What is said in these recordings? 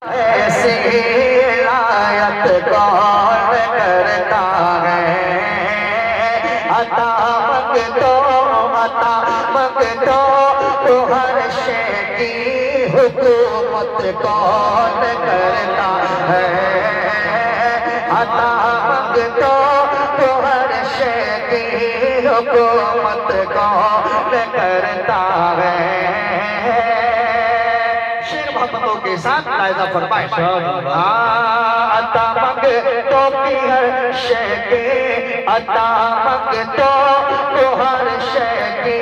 ऐसी इनायत कौन करता है। अता मंगतो तो हर शे की हुकूमत कौन करता है। अता मंगतो तो हर शे की हुकूमत कौन करता है। मोहब्बतों के साथ लायदा फरमाए। अता मंगतो की हर शे की, अता मंगतो तो हर शे की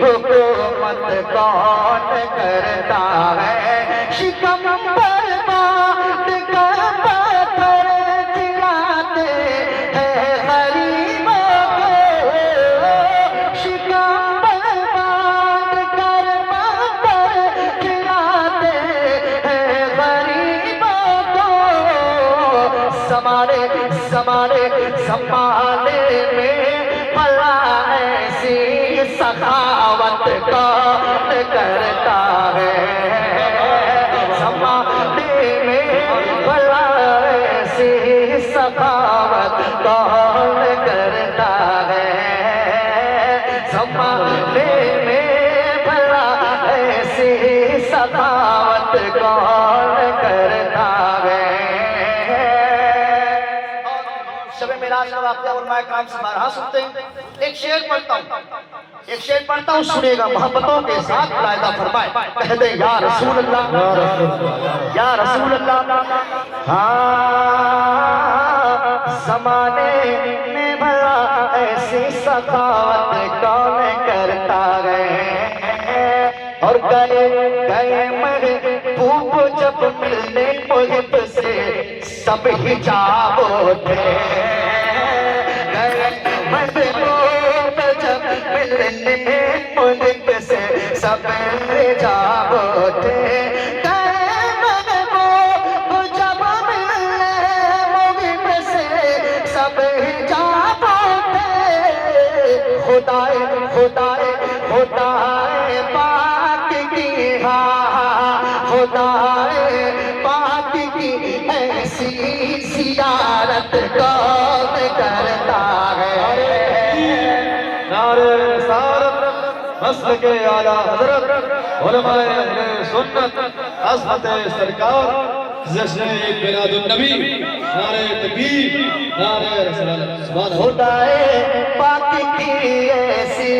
हुकूमत कौन करता है। शिकम पर बात कर पत्थर खिलाते हैं गरीबों को। शिकम पर बात कर पत्थर खिलाते हैं गरीबों को। समाने में भला ऐसी सखावत कौन करता है। समाने में भला ऐसी सखावत कौन करता है। समाने में भला ऐसी सखावत कौन करता है। शबे मेराज का वाक़या और मैं काम से बारहा सुनते हैं। एक शेर पढ़ता हूँ सुनेगा मोहब्बतों के साथ लायदा फरमाए। कह दे या रसूल अल्लाह, या रसूल अल्लाह। हाँ जमाने में भला ऐसी सखावत कौन करता है। और गए महबूब जब मिलने मुहिब से सब हिजाब थे। गए महबूब जब मिलने मुहिब से सब हिजाब थे। गए महबूब जब मिलने मुहिब से सब हिजाब थे। खुदाए पाक की, हाँ खुदाए पाक की ऐसी सियारत कौन करता है। नारे रिसालत मसल के आला हजरत उलमाए अहले सुन्नत अज़मत सरकार जश्न मिलादुन नबी नारे तकबीर नारे रिसालत सुभान अल्लाह। खुदाए पाक की ऐसी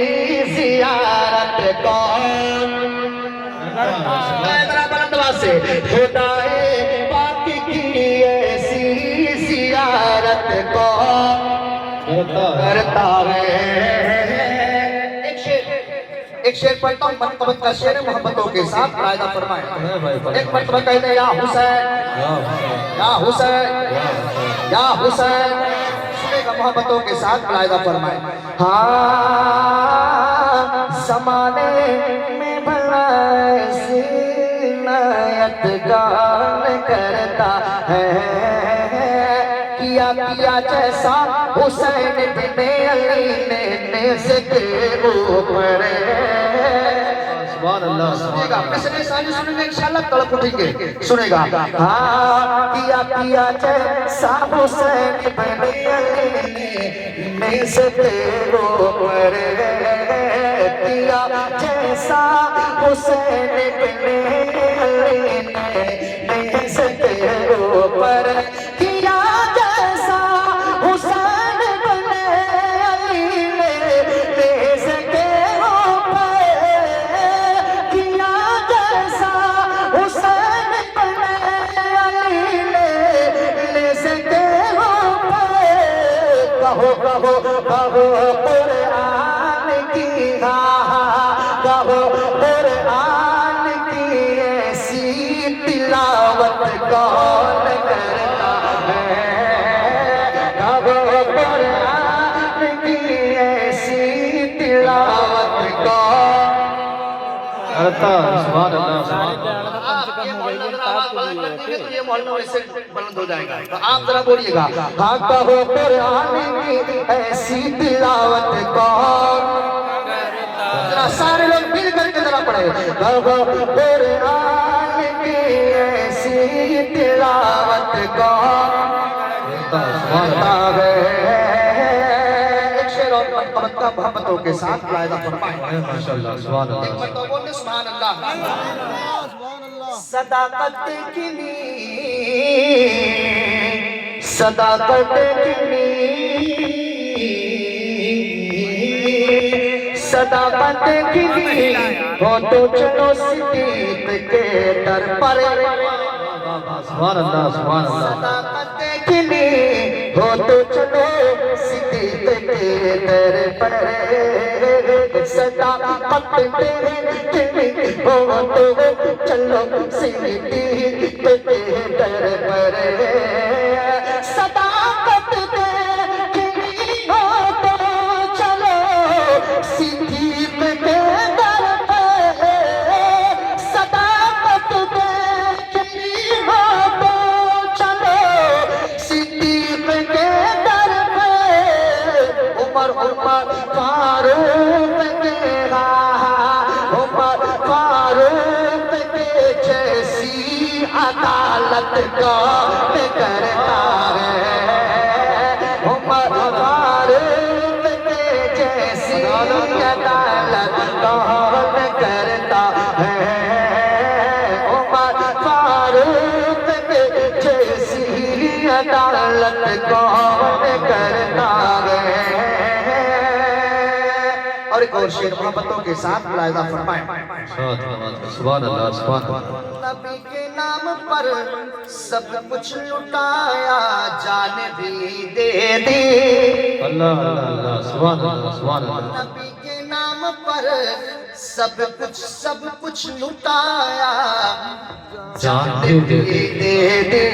सियारत कौन से। खुदाए पाक की ऐसी सियारत कौन करता है। एक शेर पढ़ता हूँ मनकबत का शेर है मोहब्बतों के साथ लायदा फरमाए। एक मरतबा कहते हैं या हुसैन, या हुसैन, या हुसैन। सुनेगा मोहब्बतों के साथ लायदा फरमाए। हाँ समाने में भला ऐसी इनायत कौन करता है। किया जैसा हुसैन बिन अली ने जिक्र ऊपर। सुभान अल्लाह। सुनेगा पिछले साल सुनेंगे इंशाल्लाह तड़प उठेंगे। सुनेगा हाँ किया जैसा हुसैन बिन अली ने जिक्र ऊपर। किया जैसा हुसैन बिन अली ने जिक्र ऊपर। किया जैसा हुसैन बिन अली ने जिक्र ऊपर। किया जैसा हुसैन बिन अली ने जिक्र ऊपर। कहो कुरान की, कहो कुरान की ऐसी तिलावत कौन करता है। कहो कुरान की ऐसी तिलावत कौन करता है। सुभान अल्लाह, सुभान अल्लाह। ये मोहल्ला वैसे बुलंद हो जाएगा। तो आप जरा बोलिएगा हाँ कहो कुरान की ऐसी तिलावत कौन। जरा सारे लोग मिल करके जरा पढ़े। कहो कुरान की ऐसी तिलावत को करता है। एक शेर और मक्का मोहब्बतों के साथ लायदा फरमाए। माशाअल्लाह सुभान एक अल्लाह मर्तबा बोलने सुभान अल्लाह। सदाकत की नींव, सदाकत की नींव, सदाकत की नींव हो तो चलो सिद्दीक के दर पर। सुभान अल्लाह सुभान अल्लाह सदाकत की नींव हो तो चलो सिद्दीक के दर पर। सदाकत की नींव हो तो चलो सिद्दीक के दर पर। सदाकत की नींव हो तो चलो सिद्दीक के दर पर। सदाकत की नींव हो तो चलो सिद्दीक के दर पर। उमर फारूक के उमर फारूक के जैसी अदालत कौन करता है। उमर फारूक के जैसी अदालत कौन करता है। उमर फारूक के जैसी अदालत कौन करता है। और एक और शेर मोहब्बतों के साथ मुलाहिजा फरमाएं। सुभान अल्लाह सुभान अल्लाह नबी के नाम पर सब कुछ लुटाया, जान भी दे दी। अल्लाह अल्लाह अल्लाह सुभान अल्लाह नबी के नाम पर सब कुछ लुटाया, जान भी दे दी।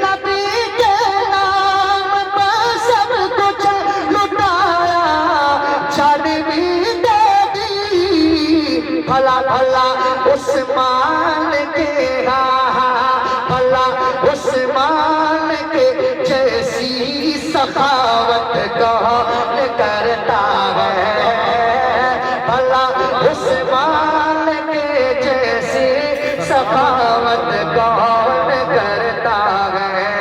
नबी के नाम पर सब कुछ लुटाया, जान भी दे दी। भला भला उस्मान के भला उस्मान के जैसी सखावत कौन करता है। भला उस्मान के जैसी सखावत कौन करता है।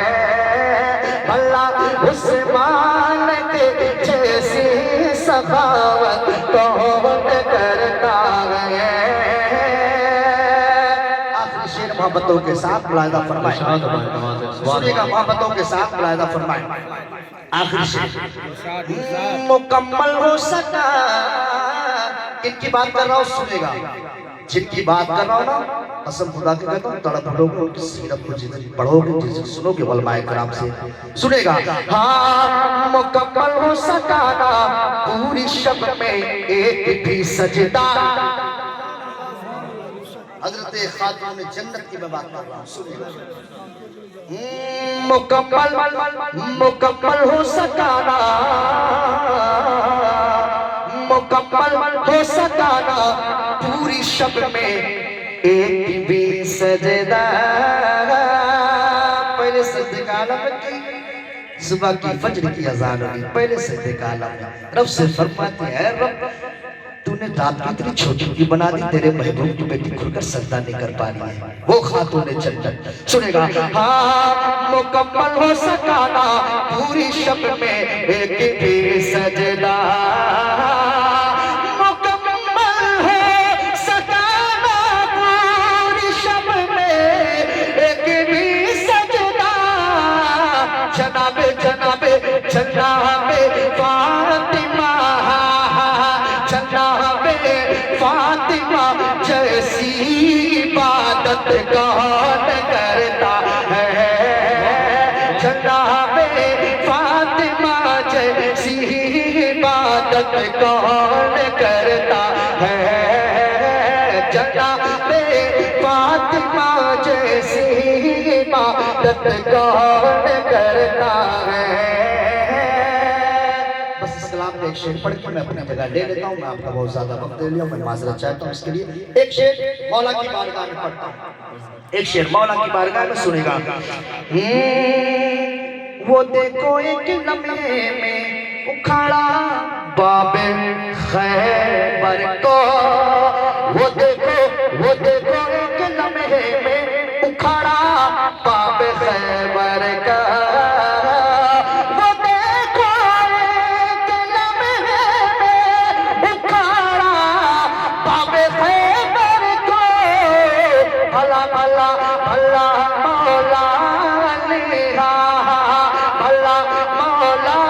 भला उस्मान के जैसी सखावत कौन करता है। आखिरी शेर मोहब्बतों के साथ मुलाहिजा फरमाएं। सुनिएगा मोहब्बतों के साथ मुलाहिजा फरमाएं। आखिरी शेर मुकम्मल हो सका। इनकी बात कर रहा हूँ, सुनेगा। जिनकी बात कर रहा हूँ ना, कसम खुदा की कहता हूँ, तड़प पढ़ोगे उनकी सीरत को जितनी पढ़ोगे, जिसे सुनोगे उलमाए किराम से, सुनेगा। हाँ मुकम्मल हो सका ना पूरी शब में एक भी सजदा। हजरत खातून जन्नत की मैं बात कर रहा हूँ, सुनिएगा। मुकम्मल हो सका ना, मुकम्मल हो सका ना पूरी शब में एक भी सजदा। पहले सजदे का आलम की, सुबह की फजर की अजान हुई, पहले सजदे का आलम रब से फरमाते हैं, रब तूने रात को इतनी छोटी की बना दी, तेरे महबूब की बेटी खुलकर सजदा नहीं कर पा रही है, वो खातून जन्नत। सुनेगा। हाँ मुकम्मल हो सका ना पूरी शब में एक भी सजदा। मुकम्मल हो सका ना पूरी शब में एक भी सजदा। जनाबे जनाबे जनाबे फातिमा, जनाबे फातिमा जैसी इबादत कौन करता है। जनाबे फातिमा जैसी इबादत कौन करता है। जनाबे फातिमा जैसी इबादत कौन करता है। बस इस्लाम में एक शेर पढ़ के मैं अपनी जगह ले लेता हूँ। मैं आपका बहुत ज्यादा वक्त दे लिया, मैं माजरत चाहता हूँ इसके लिए। एक शेर मौला की बारगाह में पढ़ता हूँ, एक शेर मौला की बारगाह में सुनेगा। वो देखो एक लम्हे में उखाड़ा बाबे खैबर को। वो देखो एक लम्हे में भला भला भला मौला अली, भला मौला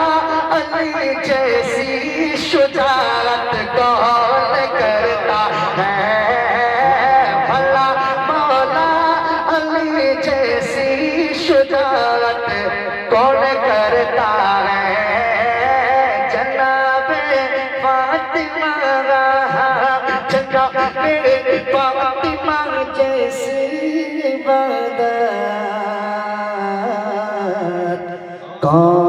अली जैसी शुजाअत कौन करता है, भला मौला अली जैसी शुजाअत कौन करता है। जनाबे फातिमा जनाबे फातिमा जैसी इबादत कौन